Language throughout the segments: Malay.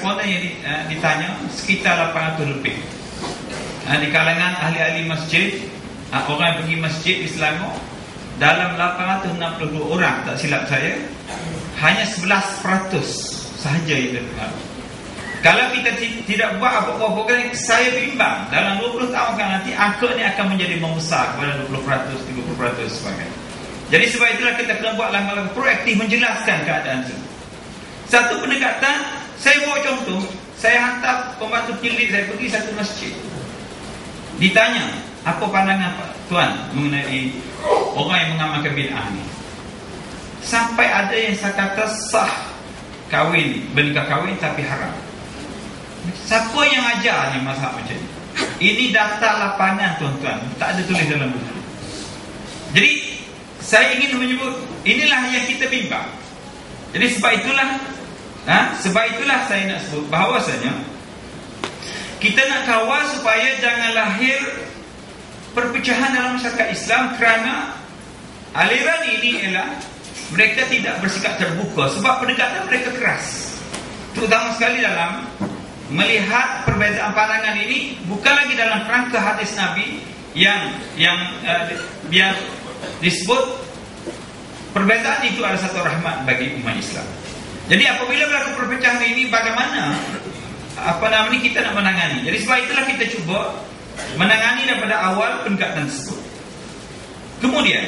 responden yang ditanya sekitar 800 lebih. Di kalangan ahli-ahli masjid, orang yang pergi masjid di Selangor, dalam 862 orang, tak silap saya, hanya 11% sahaja yang terpengaruh. Kalau kita tidak buat apa-apa program, saya bimbang dalam 20 tahun akan nanti angka ni akan menjadi membesar kepada 20%, 30% sebagainya. Jadi sebab itulah kita kena buat langkah-langkah proaktif menjelaskan keadaan itu. Satu pendekatan, saya bawa contoh, saya hantar pembantu pilih saya pergi satu masjid. Ditanya, apa pandangan Pak Tuan mengenai orang yang mengamalkan bid'ah ni? Sampai ada yang saya kata sah kahwin, bernikah kahwin tapi haram. Siapa yang ajar ni mazhab macam ni? Ini data lapangan tuan-tuan, tak ada tulis dalam buku. Jadi saya ingin menyebut inilah yang kita bimbang. Jadi sebab itulah saya nak sebut bahawasanya kita nak kawal supaya jangan lahir perpecahan dalam masyarakat Islam kerana aliran ini ialah mereka tidak bersikap terbuka sebab pendekatan mereka keras. Terutama sekali dalam melihat perbezaan pandangan ini bukan lagi dalam kerangka hadis Nabi yang disebut perbezaan itu adalah satu rahmat bagi umat Islam. Jadi apabila berlaku perpecahan ini, bagaimana kita nak menangani? Jadi sebab itulah kita cuba menangani daripada awal pendekatan tersebut. Kemudian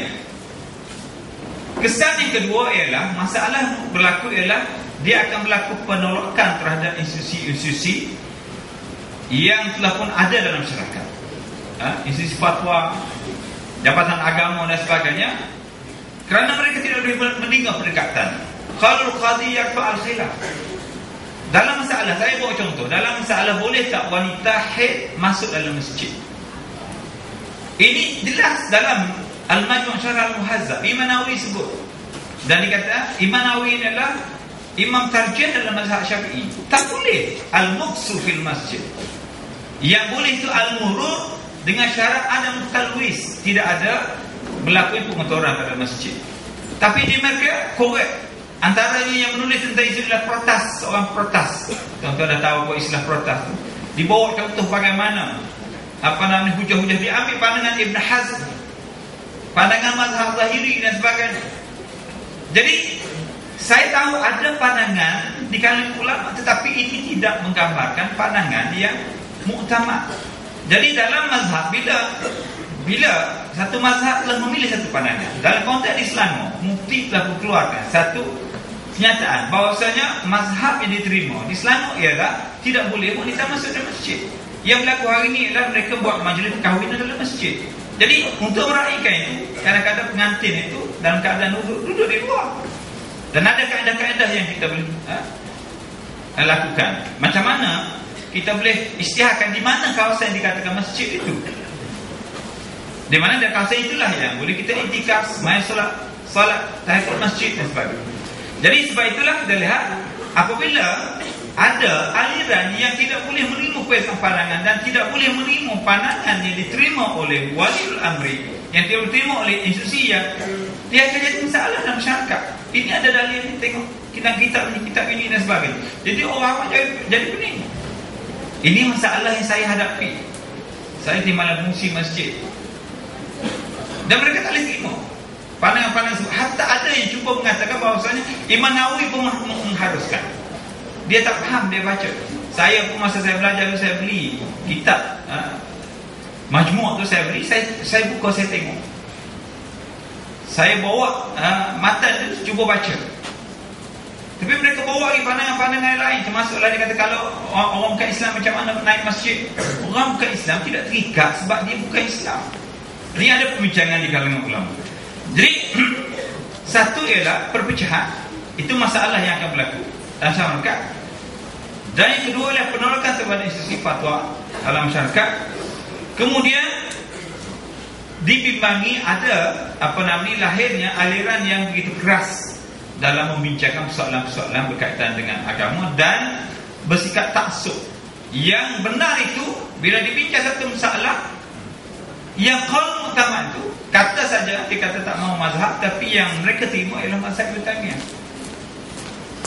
kesan yang kedua ialah masalah berlaku ialah dia akan berlaku penolakan terhadap institusi-institusi yang telah pun ada dalam masyarakat, institusi fatwa, jabatan agama dan sebagainya, kerana mereka tidak boleh mendengar pendekatan. Kalau qadi yarfa al-khilaf dalam masalah, saya bawa contoh, dalam masalah boleh tak wanita haid masuk dalam masjid? Ini jelas dalam Al-Majmu' Syarh Al-Muhazzab, Imam Nawawi sebut. Dan dikata Imam Nawawi adalah imam tarjih dalam mazhab Syafi'i. Tak boleh al-muqsu fil masjid. Yang boleh itu al-murur dengan syarat adam talwis, tidak ada berlaku pengotoran pada masjid. Tapi di mereka korek. Antaranya yang menulis tentang istilah protas, seorang protas. Tuan-tuan dah tahu apa istilah protas tu. Dibawa contoh bagaimana hujah-hujah diambil pandangan Ibn Hazm, pandangan mazhab Zahiri dan sebagainya. Jadi saya tahu ada pandangan di kalangan ulama, tetapi ini tidak menggambarkan pandangan yang muktamad. Jadi dalam mazhab, bila satu mazhab telah memilih satu pandangan, dalam konteks Islam, mufti telah mengeluarkan satu kenyataan bahawasanya mazhab yang diterima di Selangor ialah tidak boleh wanita masuk dalam masjid. Yang berlaku hari ini ialah mereka buat majlis perkahwinan dalam masjid. Jadi untuk meraihkan itu, kadang-kadang pengantin itu dalam keadaan duduk di luar. Dan ada kaedah-kaedah yang kita boleh lakukan. Macam mana kita boleh isytiharkan di mana kawasan yang dikatakan masjid itu. Di mana ada kawasan itulah yang boleh kita iktikaf, main solat tahiyat masjid dan sebagainya. Jadi sebab itulah kita lihat apabila ada aliran yang tidak boleh menerima perbezaan pandangan dan tidak boleh menerima pandangan yang diterima oleh waliul amri, yang tidak diterima oleh institusi, yang dia akan jadi masalah dalam masyarakat. Ini ada dalil ni, tengok kitab ini dan sebagainya. Jadi orang jadi pening. Ini masalah yang saya hadapi. Saya di malam fungsi masjid dan mereka tak boleh terima pandangan-pandangan sebab hatta ada yang cuba mengatakan bahawasanya Imam Nawawi pun mengharuskan. Dia tak faham, dia baca. Saya pun masa saya belajar tu, saya beli kitab Majmu' tu, saya beli, saya buka, saya tengok, saya bawa matan tu, cuba baca. Tapi mereka bawa lagi pandangan-pandangan yang lain. Termasuklah dia kata kalau orang bukan Islam macam mana naik masjid. Orang bukan Islam tidak terikat sebab dia bukan Islam. Ini ada pembincangan di kalangan ulama. Jadi satu ialah perpecahan, itu masalah yang akan berlaku dalam masyarakat. Dan yang kedua ialah penolakan terhadap institusi fatwa dalam masyarakat. Kemudian dibimbangi ada lahirnya aliran yang begitu keras dalam membincangkan persoalan-persoalan berkaitan dengan agama dan bersikap taksub. Yang benar itu bila dibincang satu masalah, yang qaul muktamad itu kata saja, dia kata tak mau mazhab, tapi yang mereka terima ialah mazhab Ibn Taimiyah.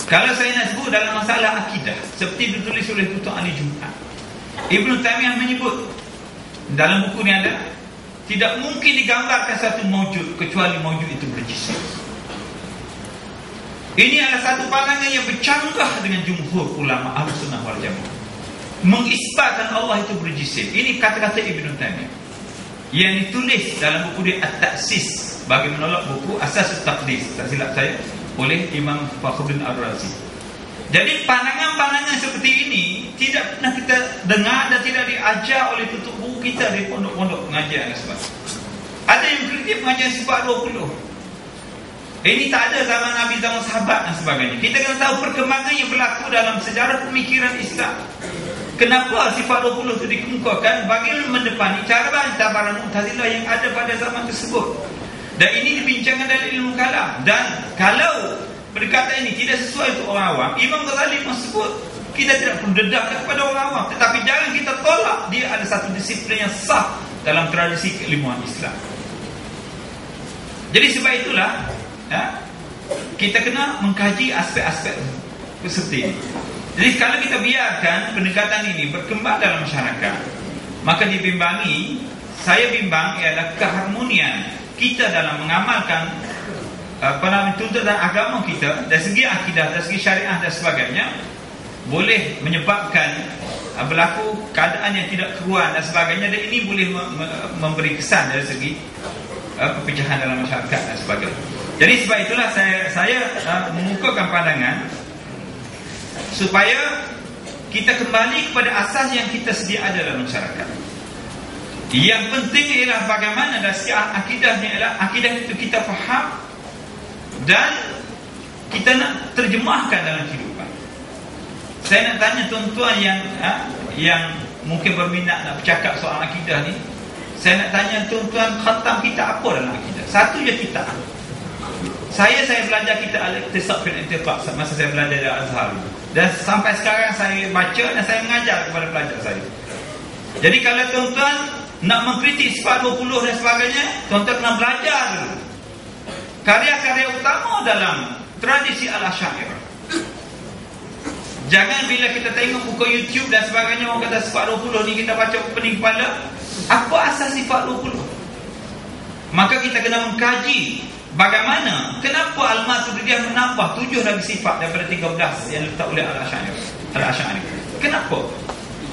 Kalau saya nak sebut dalam masalah akidah, seperti ditulis oleh Tutup Ali Jumat, Ibn Taymiyah menyebut dalam buku ni ada, tidak mungkin digambarkan satu mawjud kecuali mawjud itu berjisim. Ini adalah satu pandangan yang bercanggah dengan jumhur ulama Ahlussunnah wal Jamaah, mengisbatkan Allah itu berjisim. Ini kata-kata Ibn Taymiyah yang ditulis dalam buku dia At-Ta'sis bagi menolak buku Asas Taqdis, tak silap saya, oleh Imam Fakhruddin Ar-Razi. Jadi pandangan-pandangan seperti ini tidak pernah kita dengar dan tidak diajar oleh tutup buku kita di pondok-pondok pengajian dan sebagainya. Ada yang kritik pengajian sifat 20. Ini tak ada zaman Nabi, zaman sahabat dan sebagainya. Kita kena tahu perkembangan yang berlaku dalam sejarah pemikiran Islam. Kenapa sifat 20 itu dikemukakan bagi mendepani cara bantahan Mu'tazilah yang ada pada zaman tersebut. Dan ini dibincangkan dalam ilmu kalam. Dan kalau perkataan ini tidak sesuai untuk orang awam, Imam Ghazali menyebut kita tidak perlu dedahkan kepada orang awam, tetapi jangan kita tolak dia ada satu disiplin yang sah dalam tradisi keilmuan Islam. Jadi sebab itulah kita kena mengkaji aspek-aspek seperti ini. Jadi kalau kita biarkan pendekatan ini berkembang dalam masyarakat, maka dibimbangi, saya bimbang ialah keharmonian kita dalam mengamalkan tuntutan agama kita dari segi akidah, dari segi syariah dan sebagainya, boleh menyebabkan berlaku keadaan yang tidak keruan dan sebagainya, dan ini boleh memberi kesan dari segi perpecahan dalam masyarakat dan sebagainya. Jadi sebab itulah saya mengukuhkan pandangan supaya kita kembali kepada asas yang kita sedia ada dalam masyarakat. Yang penting ialah bagaimana dari segi akidahnya, ialah akidah itu kita faham dan kita nak terjemahkan dalam kehidupan. Saya nak tanya tuan-tuan yang mungkin berminat nak bercakap soal akidah ni, saya nak tanya tuan-tuan, khatam kita apa dalam akidah? Satu je kitab. Saya belajar kitab Al-Iqtisad fil Intiqad masa saya belajar di Al-Azhar, dan sampai sekarang saya baca dan saya mengajar kepada pelajar saya. Jadi kalau tuan-tuan nak mengkritik sifat 20 dan sebagainya, tuan-tuan kena belajar dulu karya-karya utama dalam tradisi Al-Asy'ariyah. Jangan bila kita tengok buku YouTube dan sebagainya, orang kata sifat 20 ni, kita baca pening kepala, apa asas sifat 20? Maka kita kena mengkaji bagaimana, kenapa Al-Maturidiyah menambah 7 lagi sifat daripada 13 yang diletak oleh Al-Asy'ariyah. Kenapa?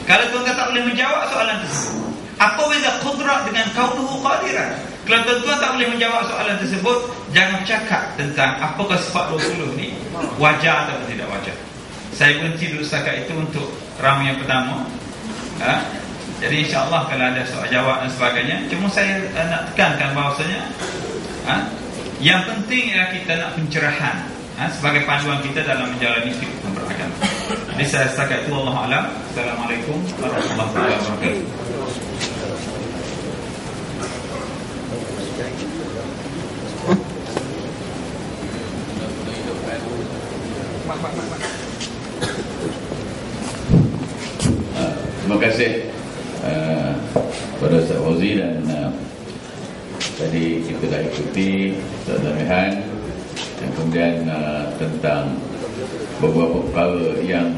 Kalau tuan-tuan tak boleh menjawab soalan tersebut, apa beza qudrat dengan kaunuhu qadiran? Kalau tuan-tuan tak boleh menjawab soalan tersebut, jangan cakap tentang apakah sifat 20 ni wajar atau tidak wajar. Saya berhenti dulu setakat itu untuk round yang pertama. Jadi insya-Allah kalau ada soal jawab dan sebagainya, cuma saya nak tekankan bahawasanya yang penting ialah kita nak pencerahan sebagai panduan kita dalam menjalani kehidupan beragama. Jadi saya setakat itu, wallahu a'lam. Assalamualaikum warahmatullahi wabarakatuh. Terima kasih kepada Ustaz Fauzi, dan tadi kita dah ikuti Ustaz Zamihan, dan kemudian tentang beberapa perkara yang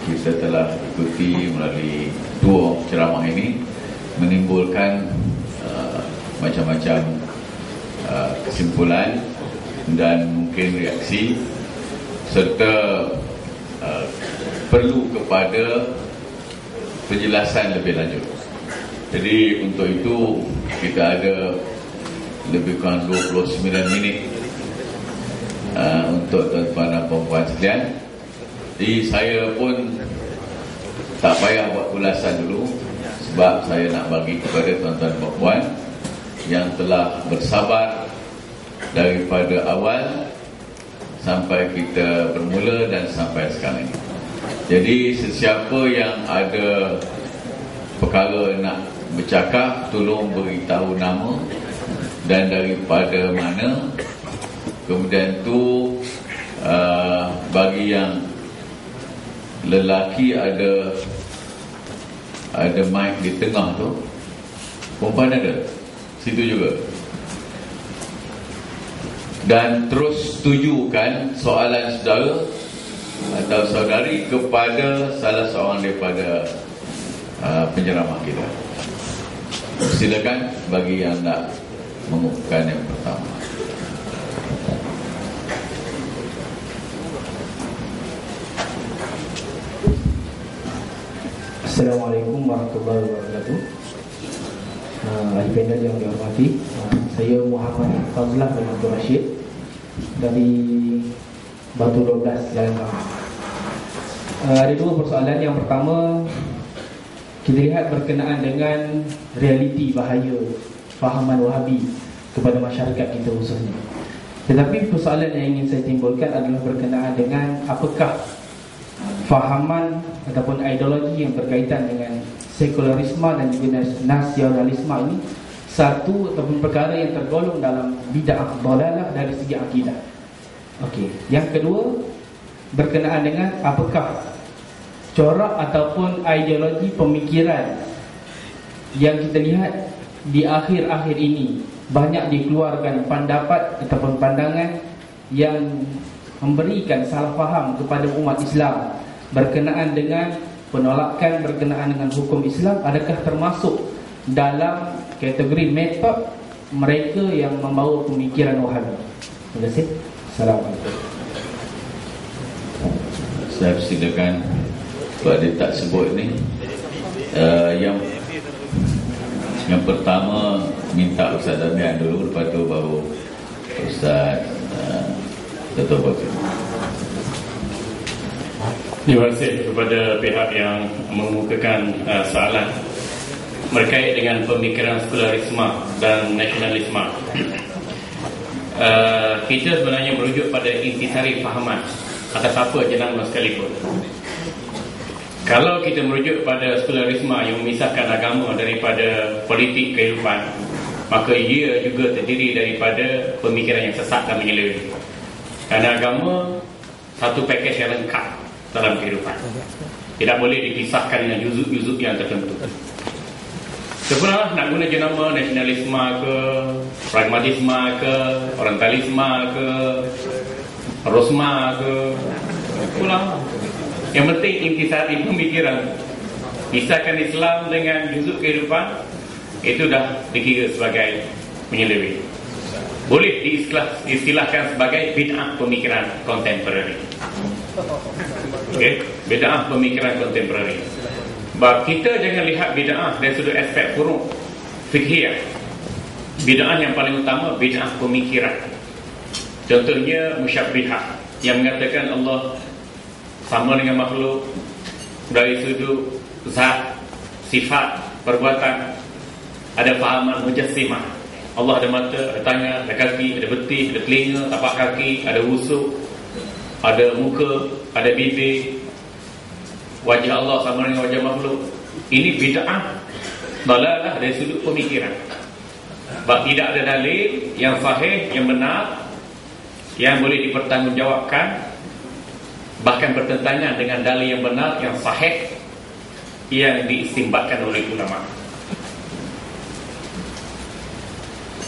kita telah ikuti melalui dua ceramah ini, menimbulkan macam-macam kesimpulan dan mungkin reaksi, serta perlu kepada penjelasan lebih lanjut. Jadi untuk itu kita ada lebih kurang 29 minit untuk tuan-tuan dan puan-puan sekalian. Jadi saya pun tak payah buat ulasan dulu, sebab saya nak bagi kepada tuan-tuan dan puan-puan yang telah bersabar daripada awal sampai kita bermula dan sampai sekarang ini. Jadi sesiapa yang ada perkara nak bercakap, tolong beritahu nama dan daripada mana. Kemudian tu bagi yang lelaki ada mic di tengah tu, perempuan ada situ juga. dan terus tujukan soalan saudara atau saudari kepada salah seorang daripada penceramah kita. Silakan bagi yang nak mengumumkan yang pertama. Assalamualaikum warahmatullahi wabarakatuh. Ahli panel yang dihormati, saya Muhammad Fazlah bin Abdul Rashid dari Batu 12 Jalan Bangka. Ada dua persoalan. Yang pertama, kita lihat berkenaan dengan realiti bahaya fahaman Wahabi kepada masyarakat kita khususnya. Tetapi persoalan yang ingin saya timbulkan adalah berkenaan dengan apakah fahaman ataupun ideologi yang berkaitan dengan sekularisme dan juga nasionalisme ini satu ataupun perkara yang tergolong dalam bid'ah dhalalah dari segi akidah. Okey. Yang kedua, berkenaan dengan apakah corak ataupun ideologi pemikiran yang kita lihat di akhir-akhir ini banyak dikeluarkan pendapat ataupun pandangan yang memberikan salah faham kepada umat Islam berkenaan dengan penolakan berkenaan dengan hukum Islam, adakah termasuk dalam kategori metod mereka yang membawa pemikiran Wahabi? Terima kasih. Assalamualaikum. Saya silakan, sebab dia tak sebut ni. Yang pertama minta Ustaz Damian dulu, lepas tu baru Ustaz Dato' Bakri. Terima kasih kepada pihak yang mengemukakan soalan berkait dengan pemikiran sekularisme dan nasionalisme. Kita sebenarnya merujuk pada intisari fahaman atas apa jenama sekalipun. Kalau kita merujuk pada sekularisme yang memisahkan agama daripada politik kehidupan, maka ia juga terdiri daripada pemikiran yang sesat dan menyeleweng. Kerana agama satu pakej yang lengkap dalam kehidupan, tidak boleh dipisahkan dengan juzuk-juzuk yang tertentu. Sebenarnya nak guna jenama nasionalisme ke, pragmatisme ke, orientalisme ke, rosma ke, pulang. Yang penting intisari pemikiran, pisahkan Islam dengan juzuk kehidupan, itu dah dikira sebagai menyeleweng. Boleh diistilahkan sebagai bid'ah pemikiran kontemporari. Okay? Bid'ah pemikiran kontemporari. Bahawa kita jangan lihat bid'ah dari sudut aspek furu' fiqhiyah. Bid'ah yang paling utama bid'ah pemikiran. Contohnya musyabbihah yang mengatakan Allah sama dengan makhluk dari sudut zat, sifat, perbuatan. Ada fahaman mujassimah. Allah ada mata, ada tangan, ada kaki, ada betih, ada telinga, tapak kaki, ada usuk, ada muka, ada bibir. Wajah Allah sama dengan wajah makhluk. Ini bid'ah dhalalah dari sudut pemikiran. Sebab tidak ada dalil yang sahih, yang benar, yang boleh dipertanggungjawabkan, bahkan bertentangan dengan dalil yang benar, yang sahih, yang diistimbatkan oleh ulama.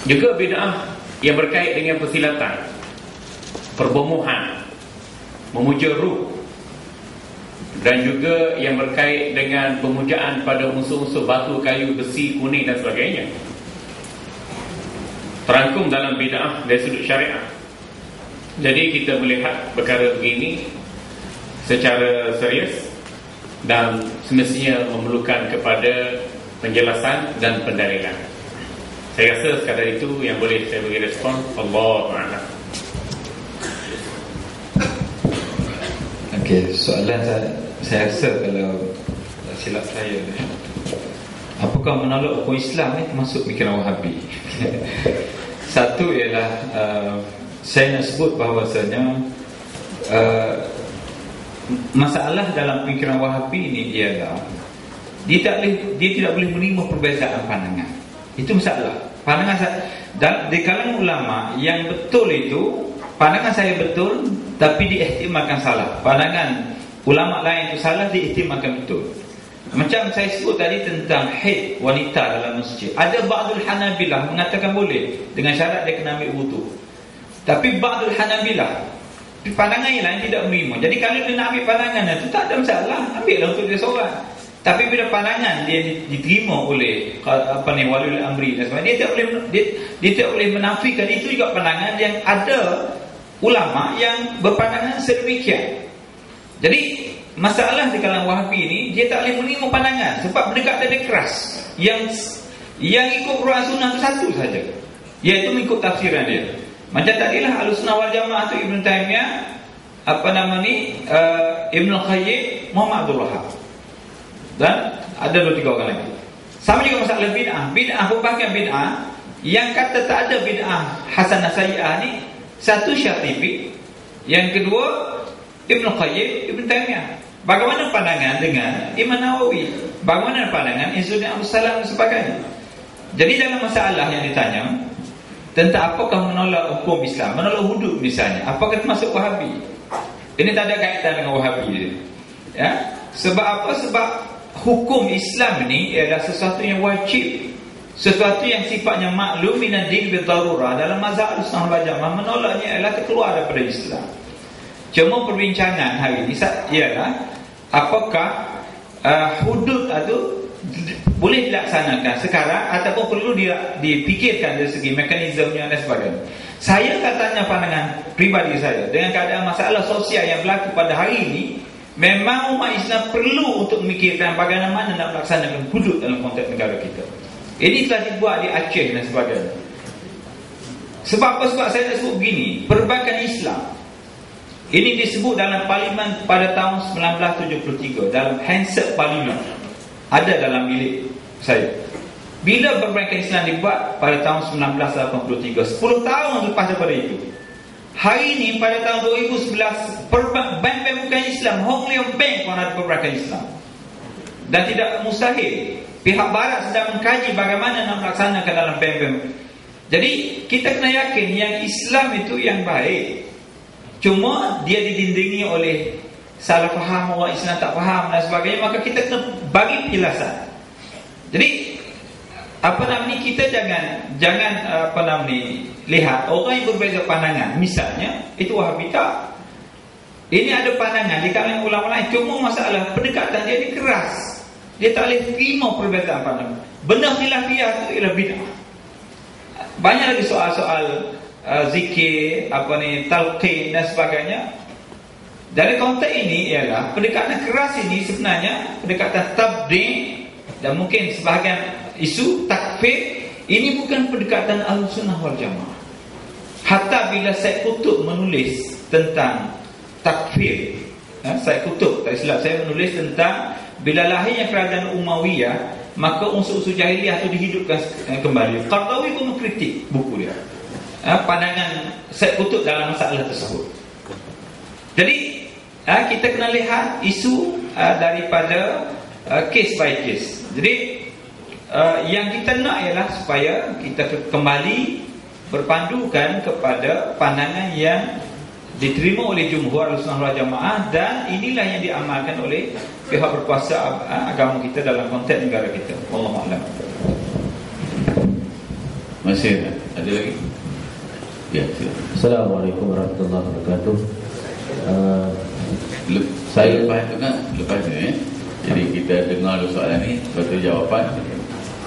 Juga bid'ah yang berkait dengan persilatan, perbomohan, memuja ruh, dan juga yang berkait dengan pemujaan pada unsur-unsur batu, kayu, besi, kuning dan sebagainya, terangkum dalam bid'ah dari sudut syariat. Jadi kita melihat perkara begini secara serius dan semestinya memerlukan kepada penjelasan dan pendalilan. Saya rasa sekadar itu yang boleh saya beri respon. Allahu a'lam. Okey, soalan saya rasa kalau silap saya, apakah menolak hukum Islam ni termasuk fikiran Wahabi? Satu ialah saya nak sebut bahawasanya masalah dalam fikiran Wahabi ni ialah dia tidak boleh menerima perbezaan pandangan. Itu masalah. Pandangan saya di kalangan ulama yang betul itu, pandangan saya betul tapi diihtimalkan salah. Pandangan ulama lain itu salah, diihtimalkan betul. Macam saya sebut tadi tentang haid wanita dalam masjid. Ada ba'dul Hanabilah mengatakan boleh dengan syarat dia kena ambil wudu. Tapi ba'dul Hanabilah, pandangan yang lain tidak menerima. Jadi kalau dia nak ambil pandangan itu tak ada masalah, ambillah untuk dia seorang. Tapi bila pandangan dia diterima oleh waliul amri dan sebagainya, dia tidak boleh menafikan. Itu juga pandangan yang ada ulama yang berpandangan sedemikian. Jadi masalah di kalangan Wahabi ini, dia tak boleh menerima pandangan sebab pendekatan dia keras. Yang ikut Quran Sunnah itu satu saja, iaitu mengikut tafsiran dia. Macam tadilah Ahlussunnah wal Jamaah tu Ibn Taymiyah, Ibn Qayyim, Muhammad Abdul Wahab, dan ada 2-3 orang lagi. Sama juga masalah bid'ah. Bid'ah berbagai bid'ah. Yang kata tak ada bid'ah hasanah sayyi'ah ni, satu Syatibi, yang kedua Ibn Qayyim, Ibn Taymiyah. Bagaimana pandangan dengan Imam Nawawi? Bagaimana pandangan Izzuddin Abdul Salam dan sebagainya? Jadi dalam masalah yang ditanya tentang apakah menolak hukum Islam, menolak hudud misalnya, apakah termasuk Wahabi? Ini tak ada kaitan dengan Wahabi. Ya? Sebab apa? Sebab hukum Islam ni ialah sesuatu yang wajib, sesuatu yang sifatnya maklum minad din bil darurah. Dalam mazhab Ahlussunnah wal Jamaah, menolaknya ialah keluar daripada Islam. Cuma perbincangan hari ini ialah apakah hudud itu boleh dilaksanakan sekarang ataupun perlu dipikirkan dari segi mekanismenya dan sebagainya. Saya katanya pandangan pribadi saya, dengan keadaan masalah sosial yang berlaku pada hari ini, memang umat Islam perlu untuk memikirkan bagaimana nak melaksanakan hudud dalam konteks negara kita. Ini telah dibuat di Aceh dan sebagainya. Sebab apa? Sebab saya nak sebut begini, perbaikan Islam ini disebut dalam parlimen pada tahun 1973, dalam Hansard Parliament, ada dalam bilik saya. Bila perbaikan Islam dibuat pada tahun 1983, 10 tahun lepas daripada itu. Hari ini pada tahun 2011, bank-bank bukan Islam, Hong Leong Bank pun ada perbaikan Islam. Dan tidak mustahil, pihak barat sedang mengkaji bagaimana nak melaksanakan dalam bank-bank. Jadi kita kena yakin yang Islam itu yang baik. Cuma dia didindingi oleh salah faham, orang Islam tak faham dan sebagainya, maka kita kena bagi penjelasan. Jadi kita jangan lihat orang yang berbeza pandangan, misalnya itu Wahabi tak. Ini ada pandangan di kalangan ulama lain, cuma masalah pendekatan dia keras. Dia tak boleh terima perbezaan pandangan. Benda khilafiyah itu ialah bid'ah. Banyak lagi soal-soal zikir, talqin dan sebagainya. Dari konteks ini ialah pendekatan keras ini sebenarnya pendekatan tabdi' dan mungkin sebahagian isu takfir. Ini bukan pendekatan Ahlussunnah wal Jamaah. Hatta bila Syed Qutb menulis tentang takfir, Syed Qutb, tak silap saya, menulis tentang bila lahirnya kerajaan Umayyah, maka unsur-unsur jahiliah itu dihidupkan kembali. Qardawi pun mengkritik buku dia, pandangan Syed Qutb dalam masalah tersebut. Jadi kita kena lihat isu daripada case by case. Jadi yang kita nak ialah supaya kita kembali berpandukan kepada pandangan yang diterima oleh jumhur Ahlussunnah wal Jamaah, dan inilah yang diamalkan oleh pihak berkuasa agama kita dalam konteks negara kita. Wallahu a'lam. Masih ada lagi? Ya, silakan. Assalamualaikum warahmatullahi wabarakatuh. Saya lepas ni jadi kita dengar dulu soalan ni, lepas tu jawapan.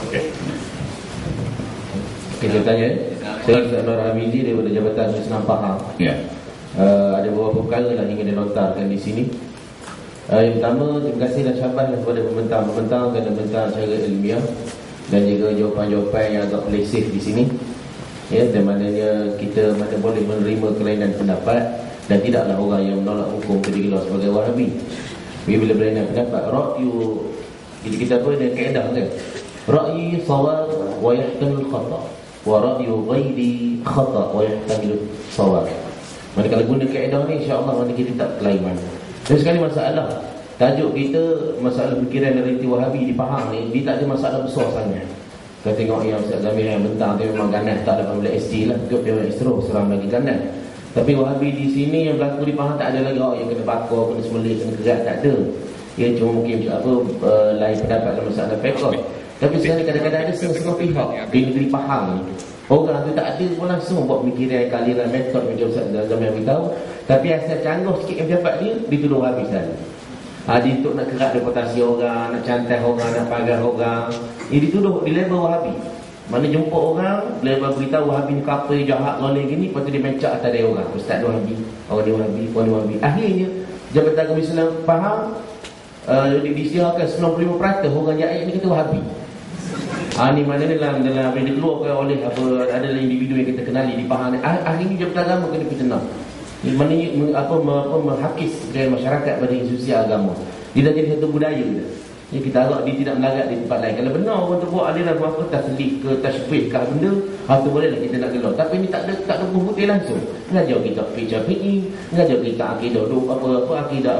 Okey. Kita tanya. Saya Ustaz Nur Hamizi daripada Jabatan Islam Pahang. Ya. Ada beberapa perkara yang ingin dilontarkan di sini. Yang pertama, terima kasih dan syabas kepada pembentang secara ilmiah dan juga jawapan-jawapan yang agak pelesif di sini. Ya, dan maknanya kita mana boleh menerima kelainan pendapat dan tidaklah orang yang menolak hukum dikeluar sebagai Wahabi. Bila berlainan pendapat, ra'yu kita apa dengan kaedah kan? Ra'yi sawab wa yahtamil khata, wa ra'yu ghairi khata wa yahtamil sawab. Mana kalau guna kaedah ni, insya-Allah mana kita tak kelainan. Dan sekali masalah tajuk kita masalah fikiran realiti Wahabi di Pahang ni, dia tak ada masalah besar sangat. Kita tengok yang Ustaz Zamir yang bentang dia memang ganas, tak ada pembela ST lah, dia orang istro seram lagi ganas. Tapi Wahabi di sini yang berlaku di Pahang tak ada lagi yang kena bakar, kena semelik, kena kerat, tak ada. Dia cuma mungkin lain pendapat dalam masalah fiqh. Tapi sekarang kadang-kadang ada setengah-setengah pihak di negeri Pahang ni Orang tu tak ada pun langsung buat pemikiran kaliran metod macam Ustaz Zaman yang beritahu. Tapi asal canggih sikit yang pejabat dia, dituduh habis tadi. Dia untuk nak kerak reputasi orang, nak cantai orang, nak pagar orang. Dia dituduh di label Wahabi. Mana jumpa orang, label beritahu Wahabi ni kapal jahat loleh gini, lepas tu dia mencak atas dia orang. Ustaz dia Wahabi, orang dia Wahabi, orang dia Wahabi. Akhirnya Jabatan Agama Islam faham, disiarkan 95% orang jahit ni kata Wahabi. Ni mana dalam bila dikeluarkan oleh adalah individu yang kita kenali dipahami. Akhirnya Jabatan Agama kena fitnah. Mana menghakis dengan masyarakat pada institusi agama. Dia dah jadi satu budaya dah. Ya, kita harap dia tidak melarat di tempat lain. Kalau benar orang tu buat aliran apa tasbih ke tasbih ke benda, tu bolehlah kita nak gelar. Tapi ni tak ada putih langsung. Ngajar kita fiqh Syafi'i, ngajar kita akidah akidah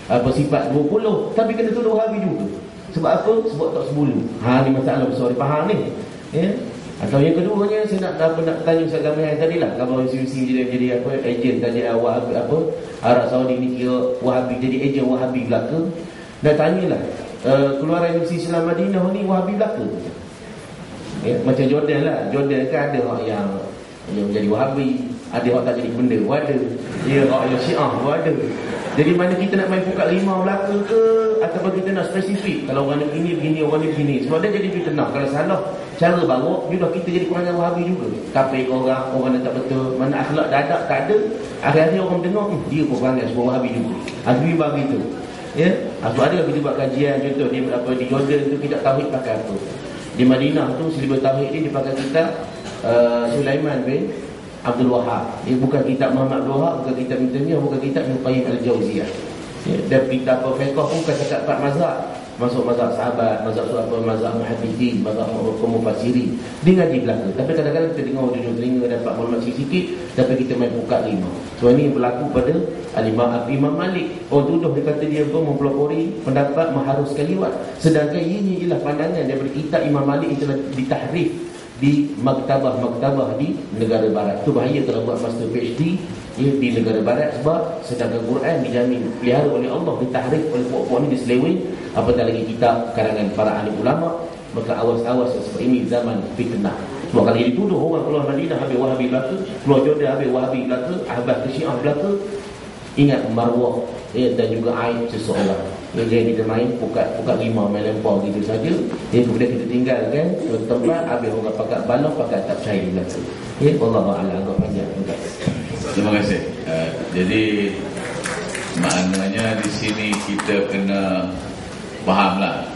apa sifat 20, tapi kena tuduh Wahabi juga. Sebab apa? Sebab tak sebulu. Ni masalah besar faham ni. Ya. Atau yang keduanya saya nak tanya Ustaz Gamil yang tadilah, kalau institusi jadi ejen tadi Wahabi Arab Saudi ni kira Wahabi, jadi ejen Wahabi belaka. Dah tanyalah keluaran Universiti Islam Madinah ni Wahabi belaka. Ya, macam Jordan lah. Jordan kan ada orang yang menjadi Wahabi, ada orang tak jadi benda, ada. Ya, orang yang Syiah, ada. Jadi mana kita nak main buka lima belaka ke, ataupun kita nak spesifik kalau orang ni begini, orang ni begini. Sebab dia jadi fitnah. Kalau salah cara bawa, sudah kita jadi kurang Wahabi juga. Tapi orang yang tak betul, mana akhlak dadak tak ada, akhir-akhir orang dengar dia pun perangai sebuah Wahabi juga. Akhirnya begitu. Ya, sebab ada kita buat kajian contoh di Jordan tu kita tauhid pakai apa. Di Madinah tu silibus tauhid ni dipakai kitab Sulaiman bin Abdul Wahab. Dia bukan kitab Muhammad Abdul Wahab, bukan kitab Ibn Taimiyah, bukan kitab Ibn Qayyim Al-Jauziyah. Ya, dan kitab fiqh pun kata 4 mazhab. Masuk mazhab sahabat, mazhab muhaddithin, mazhab mufassirin. Dia ngaji belaka. Tapi kadang-kadang kita dengar ujung telinga dapat maklumat sikit, tapi kita main buka lima. So ini berlaku pada Imam Malik. Orang tuduh dia kata dia pun mempelopori pendapat mengharuskan liwat. Sedangkan ini ialah pandangan daripada kitab Imam Malik yang telah ditahrif di maktabah di negara barat. Itu bahaya kalau buat master PhD di negara barat, sebab sedangkan Quran dijamin pelihara oleh Allah, ditahrif oleh puak-puak ni, diseleweng. Apatah lagi kitab karangan para ahli ulama. Maka awas-awas sebab ini zaman fitnah. Sebab kalau dituduh orang keluar Madinah habis Wahabi belaka, keluar Jordan habis Wahabi belaka, Ahbab ke Syiah belaka, ingat maruah dan juga aib seseorang. Jadi kita main buka lima main lempar gitu saja. Kemudian kita tinggalkan tempat habis orang pakai balok, pakai tak percaya belaka. Ya, wallahu a'lam. Agak panjang. Terima kasih. Jadi maknanya di sini kita kena fahamlah,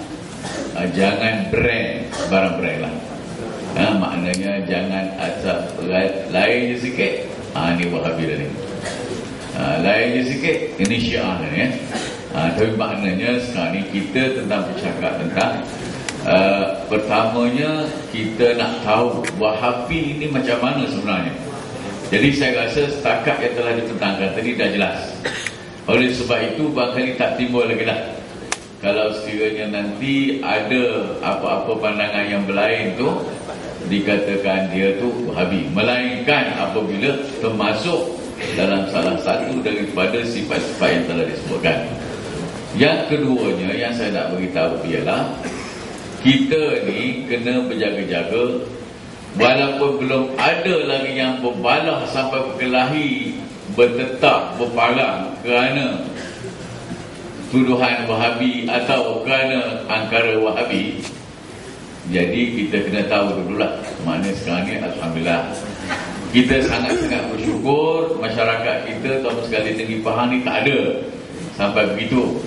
jangan brand barang brand lah. Maknanya jangan asal lain je sikit, ni Wahabi dah ni. Lain je sikit, ini Syiah dah ni. Tapi maknanya sekarang ni kita tentang bercakap tentang pertamanya kita nak tahu Wahabi ini macam mana sebenarnya. Jadi saya rasa setakat yang telah ditentangkan tadi dah jelas. Oleh sebab itu barangkali tak timbul lagi dah. Kalau sekiranya nanti ada apa-apa pandangan yang berlain tu, dikatakan dia tu Wahabi, melainkan apabila termasuk dalam salah satu daripada sifat-sifat yang telah disebutkan. Yang keduanya yang saya nak beritahu ialah kita ni kena berjaga-jaga. Walaupun belum ada lagi yang berbalah sampai berkelahi, bertetap, berpalang kerana tuduhan Wahabi atau kerana angkara Wahabi. Jadi kita kena tahu dululah. Maknanya sekarang ni alhamdulillah kita sangat-sangat bersyukur masyarakat kita sama sekali tinggi faham ni tak ada sampai begitu.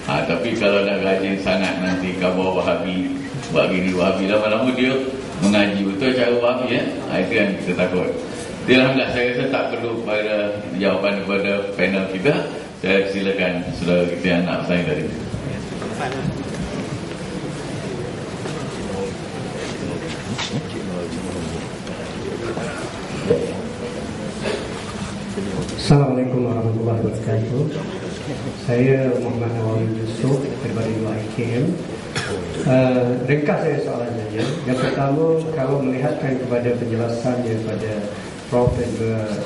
Tapi kalau dah rajin sangat nanti khabar Wahabi buat gini Wahabi, lama-lama dia mengaji betul cara Wahabi itu yang kita takut. Jadi alhamdulillah saya rasa tak perlu pada jawapan daripada panel kita. Saya silakan saudara kita yang nak bertanya tadi. Assalamualaikum warahmatullahi wabarakatuh. Saya Muhammad Nawawi Yusuf daripada UiKM. Ringkas saya soalannya. Yang pertama, kalau melihatkan kepada penjelasan daripada Prof dan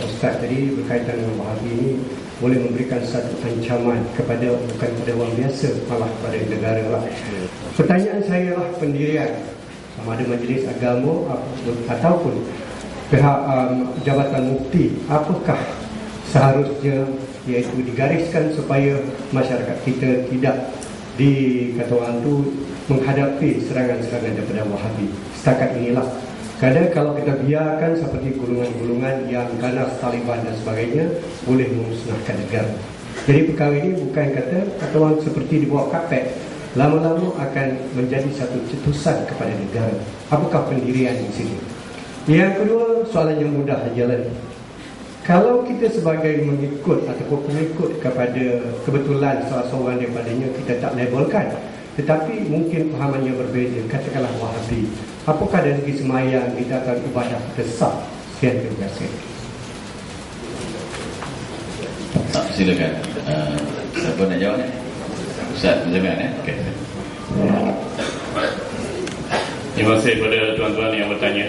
Ustaz tadi berkaitan dengan Wahabi ini boleh memberikan satu ancaman kepada bukan kepada orang biasa, malah kepada negara lah. Pertanyaan saya lah pendirian sama ada majlis agama ataupun pihak Jabatan Mufti, apakah seharusnya iaitu digariskan supaya masyarakat kita tidak kata orang tu menghadapi serangan-serangan daripada Wahabi. Setakat inilah. Kadang kalau kita biarkan seperti golongan-golongan yang ganas Taliban dan sebagainya boleh memusnahkan negara. Jadi perkara ini bukan kata orang seperti dibawa kapet, lama-lama akan menjadi satu cetusan kepada negara. Apakah pendirian di sini? Yang kedua, soalan yang mudah saja. Kalau kita sebagai mengikut ataupun pengikut kepada kebetulan salah seorang daripadanya kita tak labelkan, tetapi mungkin fahamannya berbeza, katakanlah Wahabi, apakah dari segi semayang kita akan ibadah kita sah? Sekian, terima kasih. Silakan. Siapa nak jawab ni? Ustaz Zamian okay. Terima kasih kepada tuan-tuan yang bertanya.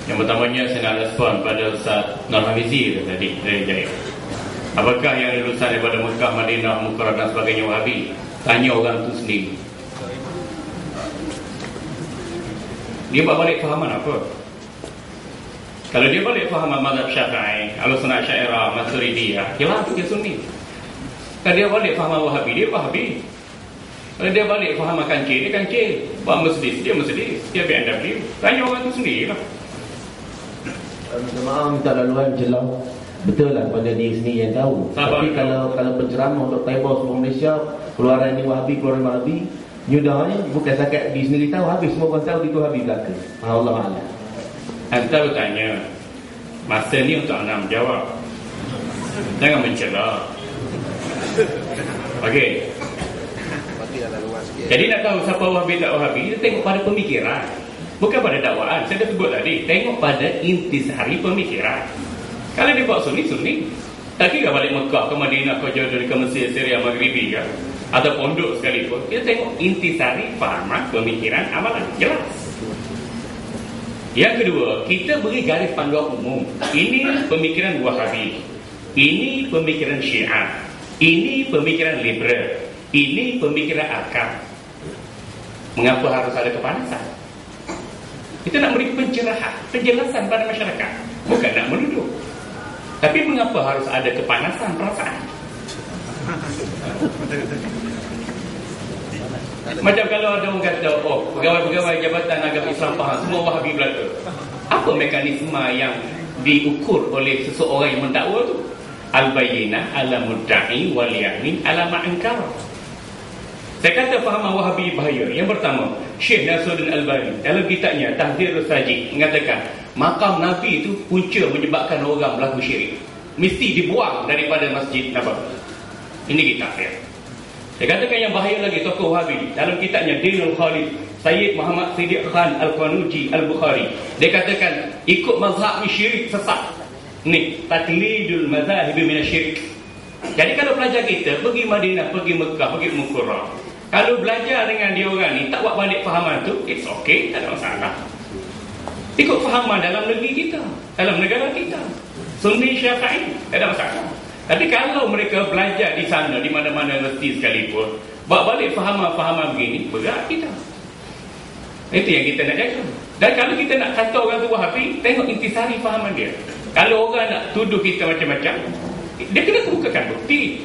Yang pertamanya saya nak respon pada Ustaz Nur Hamizi tadi dari Jaya. Apakah yang lulusan daripada Mekah, Madinah, Mukarram dan sebagainya Wahabi? Tanya orang tu sendiri. Dia buat balik fahaman apa? Kalau dia balik fahaman mazhab Syafi'i, Ahlussunnah Asy'ariyah, Maturidiyah, jelas dia Sunni. Kalau dia balik fahaman Wahabi, dia Wahabi. Kalau dia balik fahaman kancil, dia kancil. Buat Mercedes, dia Mercedes. Dia BMW. Tanya orang tu sendiri lah. Minta maaf, minta laluan jelas. Betul lah pada diri sendiri yang tahu. Tapi kalau penceramah untuk Taiwan seluruh Malaysia, keluaran ini Wahabi, keluaran Wahabi, nyudahnya bukan setakat diri sendiri tahu, habis semua orang tahu itu Wahabi belaka. Allah Allah. Anda bertanya, masa ni untuk anda menjawab. Jangan mencela. Okey. Jadi nak tahu siapa Wahabi tak Wahabi, kita tengok pada pemikiran. Bukan pada dakwaan. Saya dah sebut tadi, tengok pada intisari pemikiran. Kalau dia buat Sunni, Sunni. Tak kira balik Mekah ke Madinah, ke Jordan, ke Mesir, Syria, Maghribi ke, atau pondok sekalipun, kita tengok intisari fahaman, pemikiran, amalan. Jelas. Yang kedua, kita beri garis panduan umum. Ini pemikiran Wahabi, ini pemikiran Syiah, ini pemikiran liberal, ini pemikiran akal. Mengapa harus ada kepanasan? Kita nak beri pencerahan, penjelasan pada masyarakat, bukan nak menuduh. Tapi mengapa harus ada kepanasan perasaan? Macam kalau ada orang kata, oh, pegawai-pegawai Jabatan Agama Islam faham semua Wahabi belaka. Apa mekanisme yang diukur oleh seseorang yang mendakwa tu? Al-bayyinah ala mudda'i wal yamin ala ma'ankar. Saya kata fahaman Wahabi bahaya. Yang pertama, Syekh Nasruddin Albani dalam kitabnya Tahdzirus Sajid mengatakan makam Nabi itu punca menyebabkan orang berlaku syirik. Mesti dibuang daripada Masjid Nabawi. Ini kitab dia. Saya katakan yang bahaya lagi, tokoh Wahabi dalam kitabnya Dinul Khalid, Sayyid Muhammad Siddiq Khan Al-Qanuji Al-Bukhari, dia katakan ikut mazhab ni syirik sesat. Ni taklidul mazahib minasyirik. Jadi kalau pelajar kita pergi Madinah, pergi Mekah, pergi Mukarram, kalau belajar dengan dia orang ni tak buat balik fahaman tu, it's okay, tak ada masalah. Ikut fahaman dalam negeri kita, dalam negara kita, Sunni Syafi'i, tak ada masalah. Tapi kalau mereka belajar di sana, di mana-mana universiti sekalipun, buat balik fahaman-fahaman begini, berat kita. Itu yang kita nak jaga. Dan kalau kita nak kata orang tu Wahabi, tengok intisari fahaman dia. Kalau orang nak tuduh kita macam-macam, dia kena kemukakan bukti.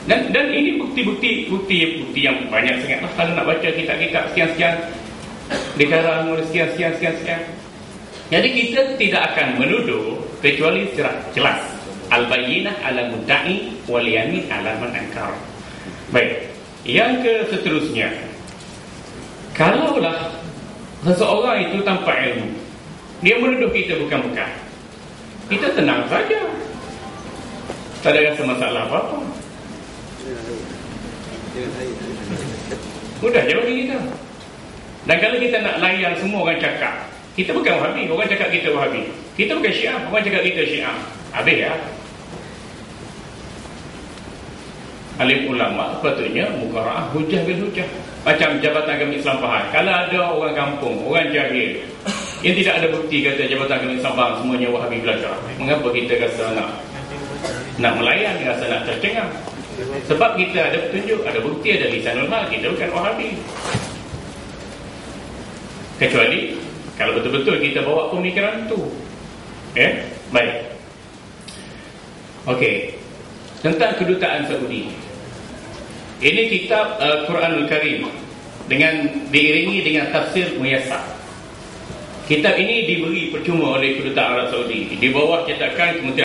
Dan ini bukti yang banyak sangat lah. Kalau nak baca kitab-kitab sekian-sekian, dikarang oleh sekian. Jadi kita tidak akan menuduh kecuali secara jelas. Al-bayyinah ala mudda'i wal yamin ala man ankar. Baik. Yang seterusnya, kalaulah seseorang itu tanpa ilmu, dia menuduh kita bukan-bukan, kita tenang saja, tak ada rasa masalah apa-apa. Mudah je bagi kita. Dan kalau kita nak layan semua orang cakap kita bukan Wahabi, orang cakap kita Wahabi, kita bukan Syiah, orang cakap kita Syiah, habis ya. Alim ulama sepatutnya mukara'ah hujah bil hujah. Macam Jabatan Agama Islam Pahang, kalau ada orang kampung, orang jahil yang tidak ada bukti kata Jabatan Agama Islam Pahang semuanya Wahabi belaka, mengapa kita rasa nak melayan, rasa nak tercengang? Sebab kita ada petunjuk, ada bukti, ada lisanul hal, kita bukan Wahabi. kecuali kalau betul-betul kita bawa pemikiran tu. Baik. Okey, tentang kedutaan Saudi. Ini kitab Quranul Karim diiringi dengan tafsir muyassar. Kitab ini diberi percuma oleh Kedutaan Arab Saudi di bawah cetakan Kementerian